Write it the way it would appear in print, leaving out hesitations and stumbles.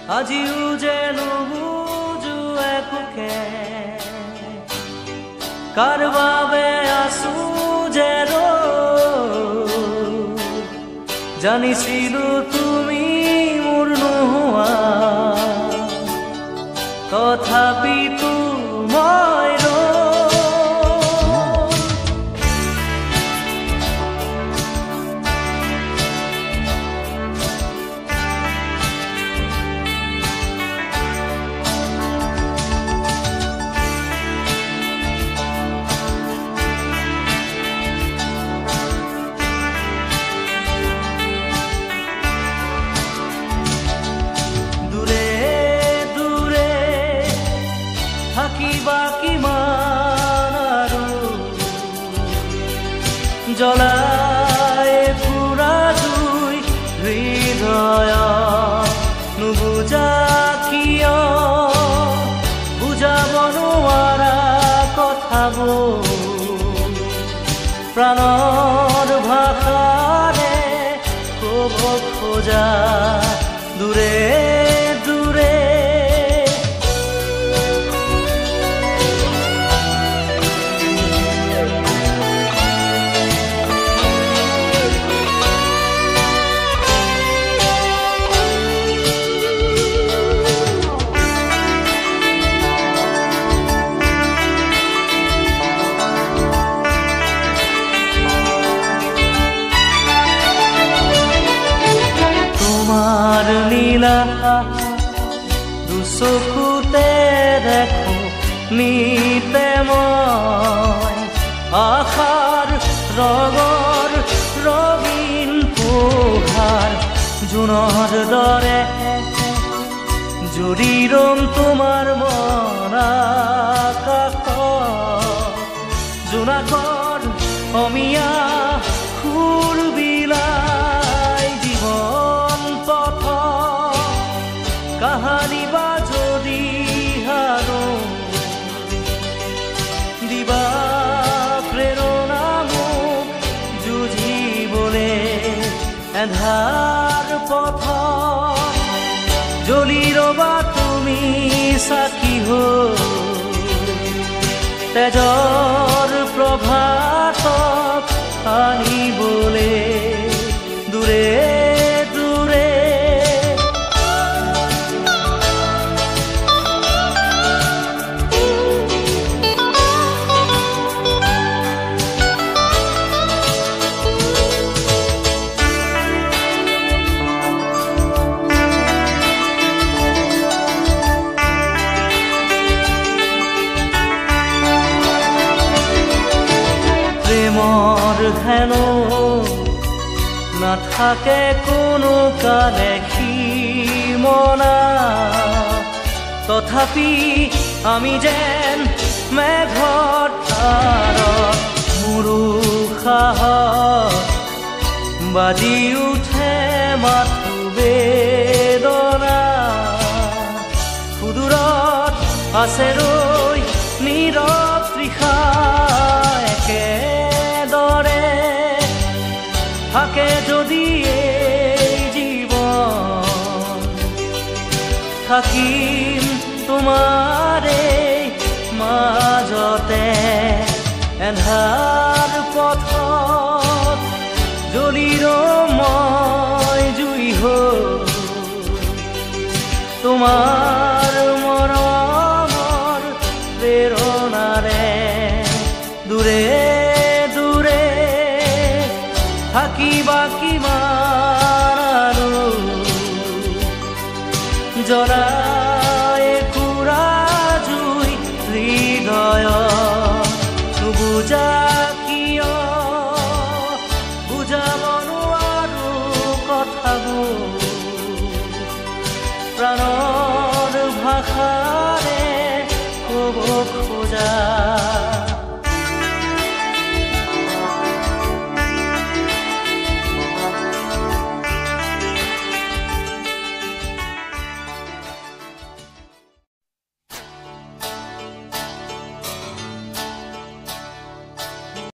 আজিও যে নুবুজো একোকে কাৰ বাবে আছো যে জানিছিলো তুমি মোৰ নোহোৱা তথাপিতো মই জ্বলাই পুৰা জুই হৃদয় নুবুজা কিয় বুজাব নোৱাৰা কথাবোৰ প্ৰাণৰ ভাষাৰে ক'ব খোজা দূৰে দূৰে নীলা দুচকুতে দেখো নিতে মই আশাৰ ৰঙৰ ৰঙীন পোহাৰ জোনৰ দৰে জুৰি ৰম তোমাৰ মন আকাশ জোনাকৰ অমিয়া ফুল বিলাই জীৱন পথ কাহানি বা যদি হাৰো দিবা প্ৰেৰণা মোক যুঁজিবলে এন্ধাৰ পথ জ্বলি ৰবা তুমি সাক্ষী হৈ তেজৰ প্ৰভাতক আনিবলে দূৰে প্ৰেমৰ হেনো নাথাকে কোনো কালে সীমনা তথাপি আমি যেন মেঘৰ তাৰত মোৰো সাহস বাজি উঠে মাথো বেদনা সুদূৰত আছে ৰৈ নীৰৱ তৃষা একেদৰে থাকে যদি এই জীৱন থাকিম তোমাৰে মাজতে এন্ধাৰ পথত জ্বলি মই জুই হৈ তোমাৰ